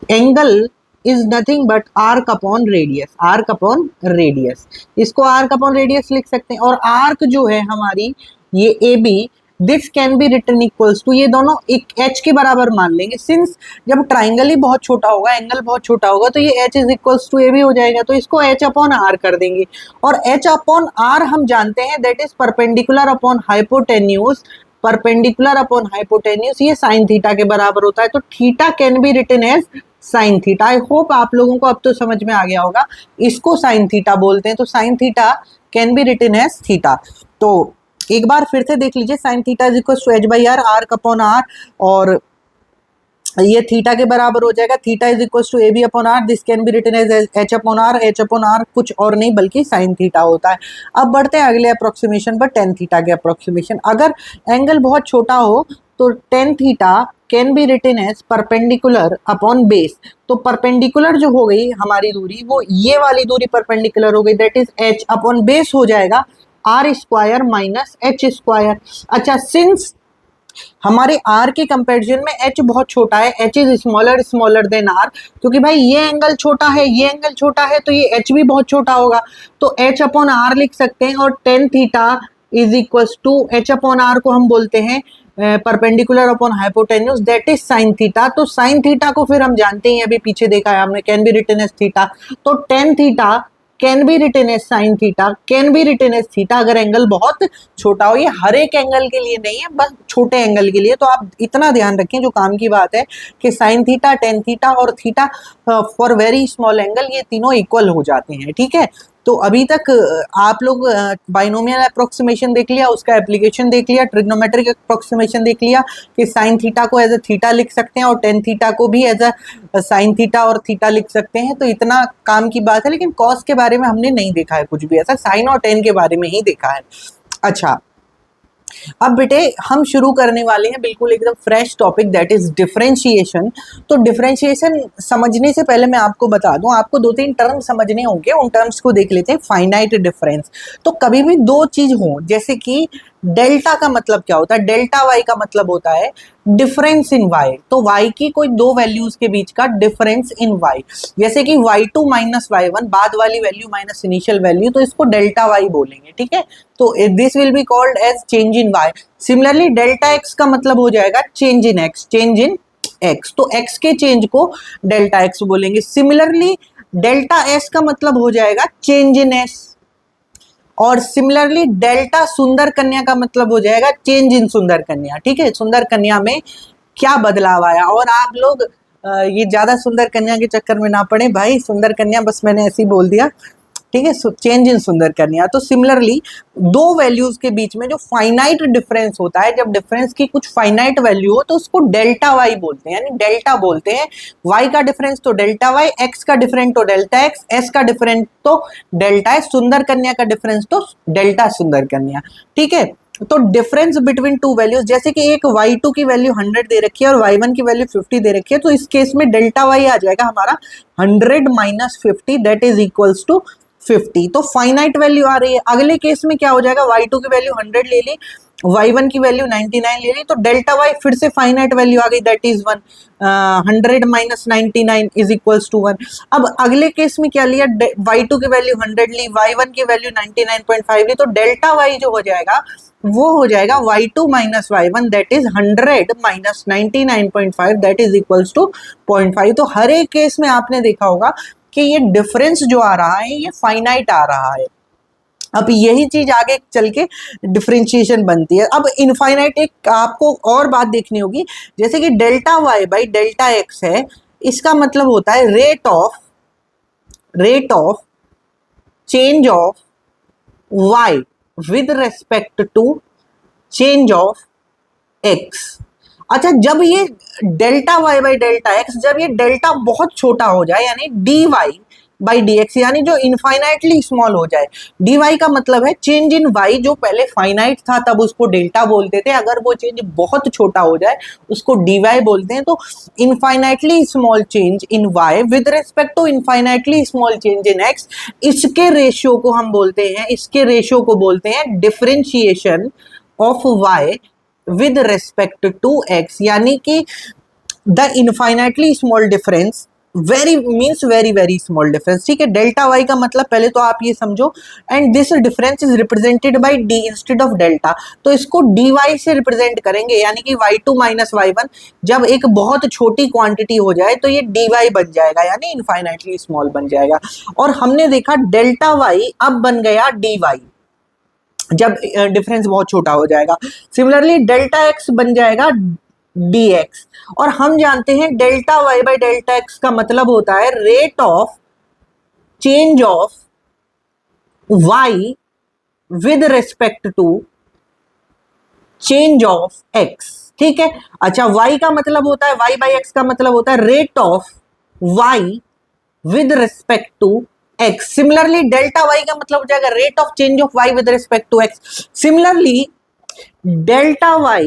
angle is nothing but arc upon radius, arc upon radius. इसको आर्क अपॉन रेडियस लिख सकते हैं। और आर्क जो है हमारी ये A B, this can be written equals to, ये दोनों एक एच के बराबर मान लेंगे। सिंस जब ट्राइंगल ही बहुत छोटा होगा, एंगल बहुत छोटा होगा, तो ये H is equals to A B हो जाएगा। तो इसको एच अपॉन आर कर देंगे। और एच अपॉन आर हम जानते हैं that is perpendicular upon hypotenuse, perpendicular upon hypotenuse ये साइन थीटा के बराबर होता है। तो theta can be written as sine theta. I hope आप लोगों को अब तो समझ में आ गया होगा, इसको साइन थीटा बोलते हैं। तो sine theta can be written as theta. तो एक बार फिर से देख लीजिए, sine theta is equal to H by R, arc upon R, और ये थीटा के बराबर हो जाएगा, theta is equal to A B upon R, this can be written as H upon R, H upon R कुछ और नहीं बल्कि साइन थीटा होता है। अब बढ़ते हैं अगले अप्रोक्सीमेशन पर, टेन थीटा के अप्रोक्सीमेशन। अगर एंगल बहुत छोटा हो तो tan theta can be written as perpendicular upon base. तो परपेंडिकुलर जो हो गई हमारी दूरी, वो ये वाली दूरी परपेंडिकुलर हो गई, that is h upon base हो जाएगा r square minus h square. अच्छा, सिंस हमारे r के कंपैरिजन में h बहुत छोटा है, h is smaller than r, क्योंकि भाई ये एंगल छोटा है, ये एंगल छोटा है, तो ये h भी बहुत छोटा होगा, तो h अपॉन r लिख सकते हैं। और tan theta is equal to h upon r को हम बोलते हैं perpendicular upon hypotenuse, that is sine theta. तो साइन थीटा को फिर हम जानते हैं, अभी पीछे देखा है हमने, can be written as theta. तो tan theta can be written as sine theta, can be written as theta अगर एंगल बहुत छोटा हो। ये हर एक एंगल के लिए नहीं है, बस छोटे एंगल के लिए। तो आप इतना ध्यान रखें, जो काम की बात है कि साइन थीटा, टेन थीटा और theta for very small angle, ये तीनों इक्वल हो जाते हैं, ठीक है। तो अभी तक आप लोग बाइनोमियल अप्रोक्सीमेशन देख लिया, उसका एप्लीकेशन देख लिया, ट्रिग्नोमेट्रिक अप्रोक्सीमेशन देख लिया कि साइन थीटा को एज अ थीटा लिख सकते हैं और टेन थीटा को भी एज अ साइन थीटा और थीटा लिख सकते हैं। तो इतना काम की बात है, लेकिन कॉस के बारे में हमने नहीं देखा है कुछ भी ऐसा, साइन और टेन के बारे में ही देखा है। अच्छा, अब बेटे हम शुरू करने वाले हैं बिल्कुल एकदम fresh topic, that is differentiation. तो डिफरेंशिएशन समझने से पहले मैं आपको बता दूं, आपको दो तीन टर्म समझने होंगे, उन टर्म्स को देख लेते हैं। फाइनाइट डिफरेंस, तो कभी भी दो चीज हो, जैसे कि डेल्टा का मतलब क्या होता है, डेल्टा वाई का मतलब होता है डिफरेंस इन वाई। तो वाई की कोई दो वैल्यूज के बीच का डिफरेंस इन वाई, जैसे कि y2 माइनस y1, बाद वाली वैल्यू माइनस इनिशियल वैल्यू, तो इसको डेल्टा वाई बोलेंगे, ठीक है। तो this will be called as change in y. Similarly delta x का मतलब हो जाएगा change in x, change in x, तो एक्स के चेंज को डेल्टा एक्स बोलेंगे। सिमिलरली डेल्टा एस का मतलब हो जाएगा चेंज इन एस, और सिमिलरली डेल्टा सुंदर कन्या का मतलब हो जाएगा चेंज इन सुंदर कन्या, ठीक है। सुंदर कन्या में क्या बदलाव आया, और आप लोग ये ज्यादा सुंदर कन्या के चक्कर में ना पड़े भाई, सुंदर कन्या बस मैंने ऐसे ही बोल दिया, ठीक है। चेंज इन सुंदर कन्या। तो सिमिलरली दो वैल्यूज के बीच में जो फाइनाइट डिफरेंस होता है, जब डिफरेंस की कुछ फाइनाइट वैल्यू हो तो उसको डेल्टा वाई बोलते हैं, यानी डेल्टा बोलते हैं। वाई का डिफरेंस तो डेल्टा वाई, एक्स का डिफरेंस तो डेल्टा एक्स, एस का डिफरेंस तो डेल्टा एस, सुंदर कन्या का डिफरेंस तो डेल्टा सुंदर कन्या, ठीक है। तो डिफरेंस बिटवीन टू वैल्यूज, जैसे कि एक y2 की वैल्यू 100 दे रखी है और y1 की वैल्यू 50 दे रखी है, तो इस केस में डेल्टा वाई आ जाएगा हमारा 100 minus 50, that is equals to 50। तो फाइनाइट वैल्यू आ रही है। अगले केस में क्या हो जाएगा, y2 की वैल्यू 100 ले ली, y1 की वैल्यू 99 ले ली, तो डेल्टा वाई फिर से फाइनाइट वैल्यू आ गई, that is 1, 100 minus 99 is equals to 1। अब अगले केस में क्या लिया, y2 की वैल्यू 100 ली, y1 की वैल्यू 99.5 ली, तो डेल्टा वाई जो हो जाएगा वो हो जाएगा y2 minus y1, that is 100 minus 99.5, that is equals to 0.5। तो हर एक केस में आपने देखा होगा कि ये डिफरेंस जो आ रहा है ये फाइनाइट आ रहा है। अब यही चीज आगे चल के डिफरेंशिएशन बनती है। अब इनफाइनाइट एक आपको और बात देखनी होगी, जैसे कि delta y by delta x है, इसका मतलब होता है rate of change of y with respect to change of x. अच्छा, जब ये delta y by delta x, जब ये डेल्टा बहुत छोटा हो जाए, यानी d y by d x, यानी जो इनफाइनाइटली स्मॉल हो जाए। डी वाई का मतलब है चेंज इन वाई, जो पहले फाइनाइट था तब उसको डेल्टा बोलते थे, अगर वो चेंज बहुत छोटा हो जाए उसको डी वाई बोलते हैं। तो infinitely small change in y with respect to infinitely small change in x, इसके रेशियो को हम बोलते हैं, इसके रेशियो को बोलते हैं differentiation of y with respect to x, यानी कि the infinitely small difference very means very very small difference, ठीक है। डेल्टा वाई का मतलब पहले तो आप ये समझो, and this difference is represented bye D instead of delta, तो इसको डी वाई से रिप्रेजेंट करेंगे, यानी कि y2 माइनस y1 जब एक बहुत छोटी क्वांटिटी हो जाए तो ये डी वाई बन जाएगा, यानी इनफाइनाइटली स्मॉल बन जाएगा। और हमने देखा डेल्टा वाई अब बन गया डी वाई जब डिफरेंस बहुत छोटा हो जाएगा। सिमिलरली डेल्टा एक्स बन जाएगा dx, और हम जानते हैं delta y by delta x का मतलब होता है rate of change of y with respect to change of x। ठीक है। अच्छा, y का मतलब होता है, y बाई एक्स का मतलब होता है rate of y with respect to x। Similarly delta y का मतलब हो जाएगा rate of change of y with respect to x। Similarly delta y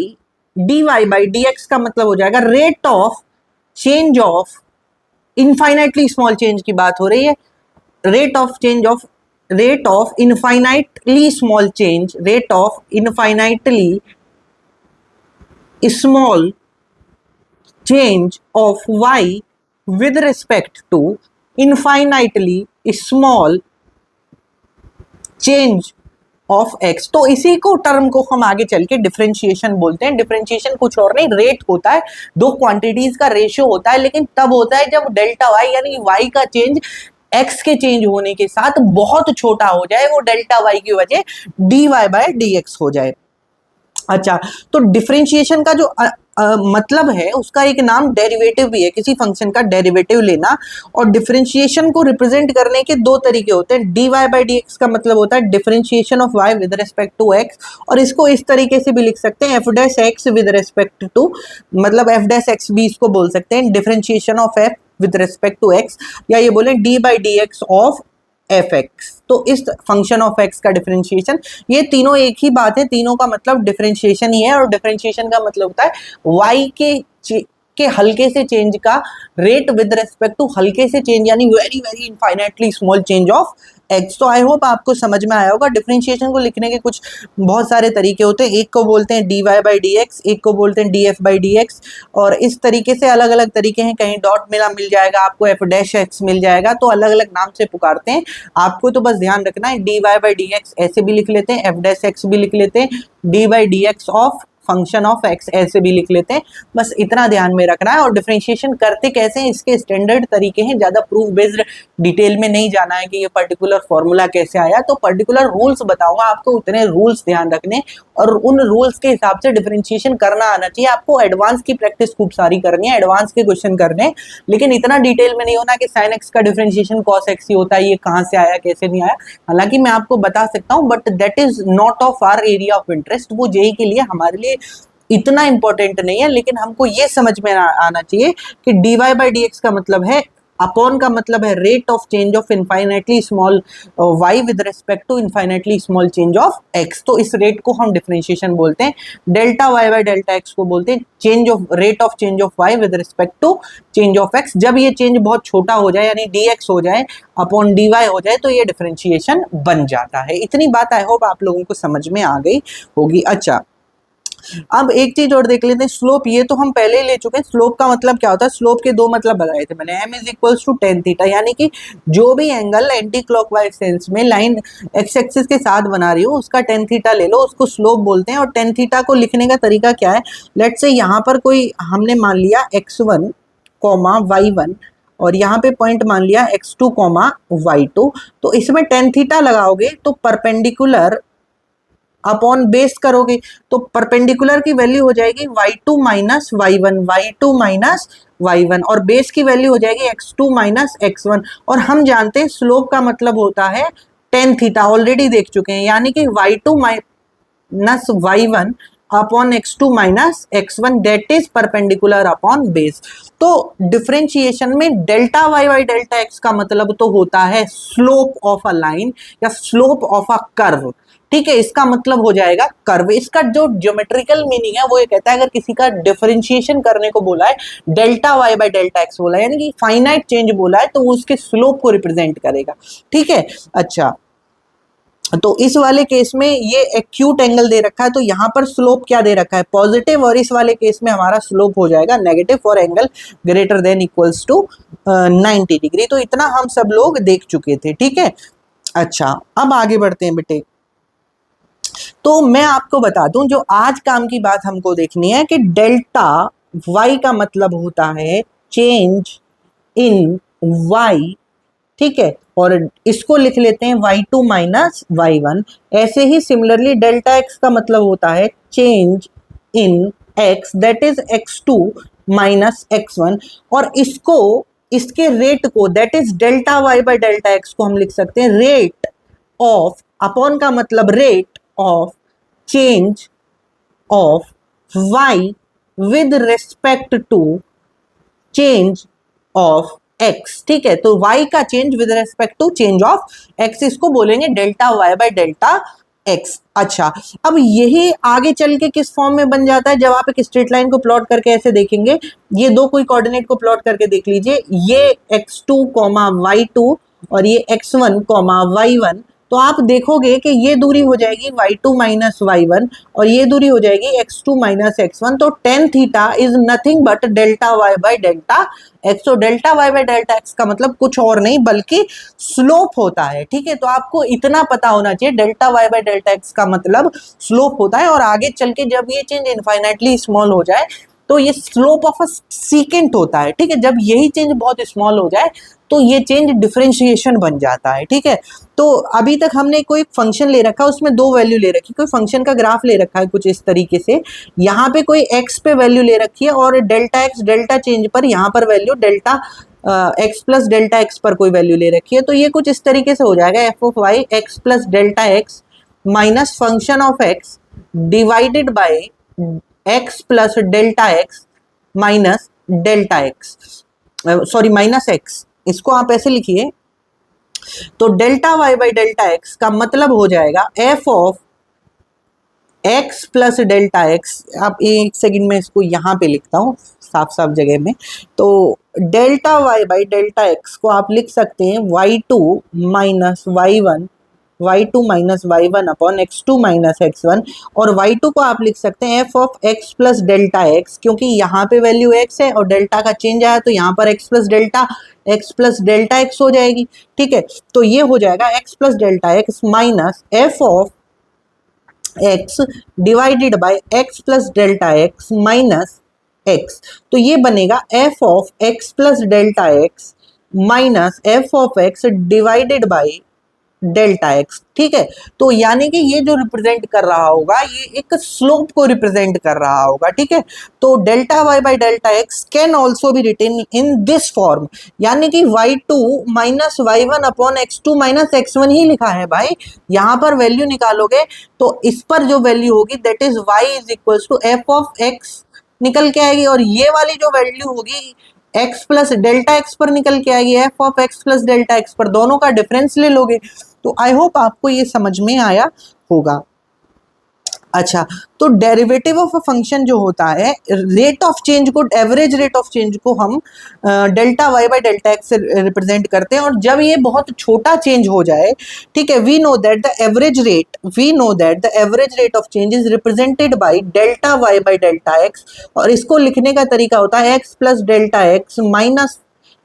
dy by dx का मतलब हो जाएगा rate of change of infinitely small change की बात हो रही है, rate of change of rate of infinitely small change, rate of infinitely small change of y with respect to infinitely small change of x। तो इसी को term को हम आगे चल के डिफरेंशिएशन बोलते हैं। डिफरेंशिएशन कुछ और नहीं, रेट होता है, दो क्वांटिटीज का रेशियो होता है, लेकिन तब होता है जब डेल्टा y यानी y का चेंज x के चेंज होने के साथ बहुत छोटा हो जाए, वो डेल्टा y की वजह dy बाय dx हो जाए। अच्छा, तो डिफरेंशिएशन का जो मतलब है उसका एक नाम डेरिवेटिव भी है, किसी फंक्शन का डेरिवेटिव लेना। और डिफरेंशिएशन को रिप्रेजेंट करने के दो तरीके होते हैं। dy बाई dx का मतलब होता है differentiation of y with respect to x, और इसको इस तरीके से भी लिख सकते हैं f dash x with respect to, मतलब f डैश x भी इसको बोल सकते हैं differentiation of f with respect to x, या ये बोले d by dx of f x. तो इस फंक्शन ऑफ एक्स का डिफरेंशिएशन, ये तीनों एक ही बात है, तीनों का मतलब डिफरेंशिएशन ही है। और डिफरेंशिएशन का मतलब होता है वाई के हल्के से चेंज का रेट विद रेस्पेक्ट टू हल्के से चेंज, यानी very very infinitely small change of x. तो आई होप आपको समझ में आया होगा। डिफरेंशिएशन को लिखने के कुछ बहुत सारे तरीके होते हैं, एक को बोलते हैं dy बाई डी एक्स, एक को बोलते हैं df बाई डी एक्स, और इस तरीके से अलग अलग तरीके हैं। कहीं डॉट मिल जाएगा आपको, f डैश एक्स मिल जाएगा, तो अलग अलग नाम से पुकारते हैं। आपको तो बस ध्यान रखना है dy बाई डी एक्स ऐसे भी लिख लेते हैं, f डैश एक्स भी लिख लेते हैं, d by d x of function of x ऐसे भी लिख लेते हैं, बस इतना ध्यान में रखना है। और डिफरेंशिएशन करते कैसे हैं, इसके स्टैंडर्ड तरीके हैं, ज्यादा प्रूफ बेस्ड डिटेल में नहीं जाना है कि ये पर्टिकुलर फॉर्मूला कैसे आया, तो पर्टिकुलर रूल्स बताऊंगा आपको, उतने रूल्स ध्यान रखने और उन रूल्स के हिसाब से डिफरेंशिएशन करना आना चाहिए आपको। एडवांस की प्रैक्टिस खूब सारी करनी है, एडवांस के क्वेश्चन करने, लेकिन इतना डिटेल में नहीं होना कि साइन एक्स का डिफरेंशिएशन कॉस एक्स ही होता है, ये कहाँ से आया कैसे नहीं आया। हालांकि मैं आपको बता सकता हूँ, but that is not of our area of interest, वो जेई के लिए हमारे लिए इतना इंपॉर्टेंट नहीं है। लेकिन हमको ये समझ में आना चाहिए कि dy बाई डी एक्स का मतलब है, अपॉन का मतलब है rate of change of infinitely small y with respect to infinitely small change of x। तो इस रेट को हम डिफरेंशिएशन बोलते हैं। Delta y by delta x को बोलते हैं change of rate of change of y with respect to change of x। जब ये चेंज बहुत छोटा हो जाए, यानी dx हो जाए अपॉन dy हो जाए, तो ये डिफरेंशिएशन बन जाता है। इतनी बात आई होप आप लोगों को समझ में आ गई होगी। अच्छा, अब एक चीज और देख लेते हैं, स्लोप। ये तो हम पहले ही ले चुके हैं। स्लोप का मतलब क्या होता है, स्लोप के दो मतलब बताए थे मैंने, m is equals to tan theta, यानी कि जो भी एंगल एंटी क्लॉकवाइज सेंस में लाइन एक्स एक्सिस के साथ बना रही हो उसका टेन थीटा ले लो, उसको स्लोप बोलते हैं। और टेन थीटा को लिखने का तरीका क्या है, लेट्स से यहाँ पर कोई हमने मान लिया x1 कॉमा y1, और यहाँ पे पॉइंट मान लिया x2 कॉमा y2, तो इसमें टेन थीटा लगाओगे तो परपेंडिकुलर अपॉन बेस करोगे, तो परपेंडिकुलर की वैल्यू हो जाएगी y2 minus y1, y2 minus y1, और बेस की वैल्यू हो जाएगी x2 माइनस x1। और हम जानते हैं स्लोप का मतलब होता है टेन थीटा, ऑलरेडी देख चुके हैं, यानी कि y2 minus y1 upon x2 minus x1 that is perpendicular upon base. तो डिफरेंशिएशन में delta y by delta x का मतलब तो होता है स्लोप ऑफ अ लाइन या स्लोप ऑफ अ कर्व। ठीक है, इसका मतलब हो जाएगा कर्व। इसका जो ज्योमेट्रिकल मीनिंग है वो ये कहता है, अगर किसी का डिफरेंशिएशन करने को बोला है, delta y by delta x बोला है, यानी कि फाइनाइट चेंज बोला है, तो वो उसके स्लोप को रिप्रेजेंट करेगा। ठीक है, अच्छा, तो इस वाले केस में ये एक्यूट एंगल दे रखा है, तो यहाँ पर स्लोप क्या दे रखा है, पॉजिटिव, और इस वाले केस में हमारा स्लोप हो जाएगा negative for angle greater than equals to 90 degree. तो इतना हम सब लोग देख चुके थे। ठीक है, अच्छा, अब आगे बढ़ते हैं बेटे। तो मैं आपको बता दूं, जो आज काम की बात हमको देखनी है कि डेल्टा y का मतलब होता है चेंज इन y। ठीक है, और इसको लिख लेते हैं y2 माइनस y1। ऐसे ही सिमिलरली डेल्टा x का मतलब होता है change in x that is x2 minus x1, और इसको इसके रेट को that is delta y by delta x को हम लिख सकते हैं रेट ऑफ, अपॉन का मतलब rate of change of y with respect to change of x. ठीक है, तो y का change with respect to change of x, इसको बोलेंगे delta y by delta x. अच्छा, अब यही आगे चल के किस फॉर्म में बन जाता है, जब आप एक स्ट्रेट लाइन को प्लॉट करके ऐसे देखेंगे, ये दो कोई कोऑर्डिनेट को प्लॉट करके देख लीजिए, ये x2 y2 और ये x1 y1, तो आप देखोगे कि ये दूरी हो जाएगी y2 माइनस y1 और ये दूरी हो जाएगी x2 माइनस x1, तो tan theta is nothing but delta y by delta x. तो delta y by delta x का मतलब कुछ और नहीं बल्कि स्लोप होता है। ठीक है, तो आपको इतना पता होना चाहिए, delta y by delta x का मतलब स्लोप होता है, और आगे चल के जब ये चेंज इनफाइनाइटली स्मॉल हो जाए तो ये स्लोप ऑफ अ सीकेंट होता है। ठीक है, जब यही चेंज बहुत स्मॉल हो जाए तो ये चेंज डिफरेंशिएशन बन जाता है। ठीक है, तो अभी तक हमने कोई फंक्शन ले रखा है, उसमें दो वैल्यू ले रखी, कोई फंक्शन का ग्राफ ले रखा है कुछ इस तरीके से, यहाँ पे कोई x पे वैल्यू ले रखी है और डेल्टा x डेल्टा चेंज पर यहाँ पर value delta x plus delta x पर कोई वैल्यू ले रखी है, तो ये कुछ इस तरीके से हो जाएगा f of y x plus delta x minus function of x divided by x plus delta x minus delta x, sorry minus x, इसको आप ऐसे लिखिए। तो delta y by delta x का मतलब हो जाएगा f of x plus delta x. आप एक सेकंड में इसको यहाँ पे लिखता हूँ साफ साफ जगह में। तो delta y by delta x को आप लिख सकते हैं y2 minus y1, y2 minus y1 upon x2 minus x1, और y2 को आप लिख सकते हैं f of x plus delta x, क्योंकि यहाँ पे वैल्यू x है और डेल्टा का चेंज आया तो यहाँ पर x प्लस डेल्टा एक्स हो जाएगी। ठीक है, तो ये हो जाएगा x plus delta x minus f of x divided by x plus delta x minus x, तो ये बनेगा f of x plus delta x minus f of x divided bye delta x. ठीक है, तो यानी कि ये जो रिप्रेजेंट कर रहा होगा ये एक स्लोप को रिप्रेजेंट कर रहा होगा। ठीक है, तो delta y by delta x can also be written in this form, यानी कि y2 minus y1 upon x2 minus x1 ही लिखा है भाई। यहाँ पर वैल्यू निकालोगे तो इस पर जो वैल्यू होगी that is y is equal to f of x निकल के आएगी, और ये वाली जो वैल्यू होगी x प्लस डेल्टा एक्स पर निकल के आएगी F of x plus delta x पर, दोनों का डिफरेंस ले लोगे। तो आई होप आपको ये समझ में आया होगा। अच्छा, तो डेरिवेटिव ऑफ अ फंक्शन जो होता है, रेट ऑफ चेंज को, एवरेज रेट ऑफ चेंज को हम delta y by delta x से रिप्रेजेंट करते हैं, और जब ये बहुत छोटा चेंज हो जाए, ठीक है, we know that the average rate of change is represented by delta y by delta X, और इसको लिखने का तरीका होता है x plus delta x minus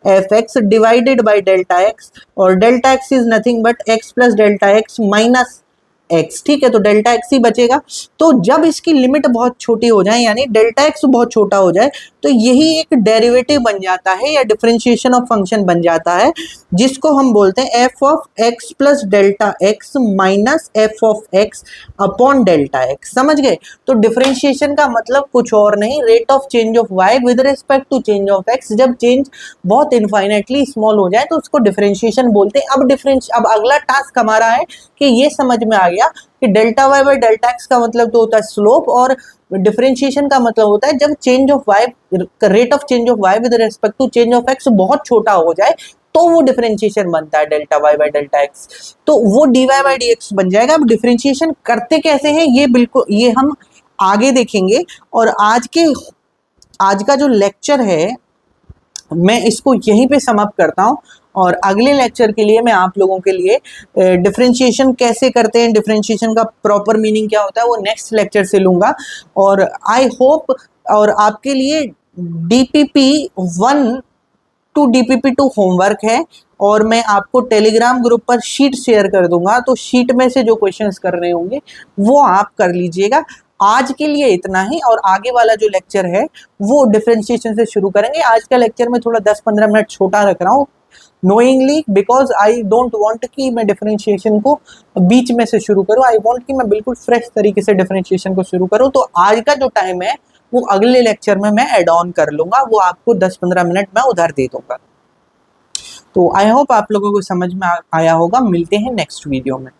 F X divided by delta X, और delta X is nothing but X plus delta x minus X. ठीक है, तो डेल्टा एक्स ही बचेगा। तो जब इसकी लिमिट बहुत छोटी हो जाए, यानी डेल्टा एक्स बहुत छोटा हो जाए, तो यही एक डेरिवेटिव बन जाता है या डिफरेंशिएशन ऑफ फंक्शन बन जाता है, जिसको हम बोलते हैं f of x plus delta x minus f of x upon delta x. समझ गए? तो डिफरेंशिएशन का मतलब कुछ और नहीं, rate of change of y with respect to change of x. जब चेंज बहुत इनफाइनाइटली स्मॉल हो जाए तो उसको डिफरेंशिएशन बोलते हैं। अब अगला टास्क हमारा है कि ये समझ में आ गया कि delta y by delta x का मतलब तो होता है स्लोप, और डिफरेंशिएशन का मतलब होता है जब change of y, rate of change of y with respect to change of x बहुत छोटा हो जाए तो वो डिफरेंशिएशन बनता है delta y by delta x, तो वो d y by d x बन जाएगा। अब डिफरेंशिएशन करते कैसे हैं ये बिल्कुल ये हम आगे देखेंगे, और आज का जो लेक्चर है मैं इसको यहीं पे समाप्त करता हूँ, और अगले लेक्चर के लिए मैं आप लोगों के लिए डिफरेंशिएशन कैसे करते हैं, डिफरेंशिएशन का प्रॉपर मीनिंग क्या होता है, वो नेक्स्ट लेक्चर से लूँगा। और आई होप, और आपके लिए DPP 1 टू DPP 2 होमवर्क है, और मैं आपको टेलीग्राम ग्रुप पर शीट शेयर कर दूंगा, तो शीट में से जो क्वेश्चंस करने होंगे वो आप कर लीजिएगा। आज के लिए इतना ही, और आगे वाला जो लेक्चर है वो डिफरेंशिएशन से शुरू करेंगे। आज का लेक्चर मैं थोड़ा 10-15 मिनट छोटा रख रहा हूँ knowingly, because I don't want कि मैं डिफरेंशिएशन को बीच में से शुरू करूँ, आई वांट कि मैं बिल्कुल फ्रेश तरीके से डिफरेंशिएशन को शुरू करूँ। तो आज का जो टाइम है वो अगले लेक्चर में मैं ऐड ऑन कर लूँगा, वो आपको 10-15 मिनट मैं उधर दे दूँगा। तो आई होप आप लोगों को समझ में आया होगा। मिलते हैं नेक्स्ट वीडियो में।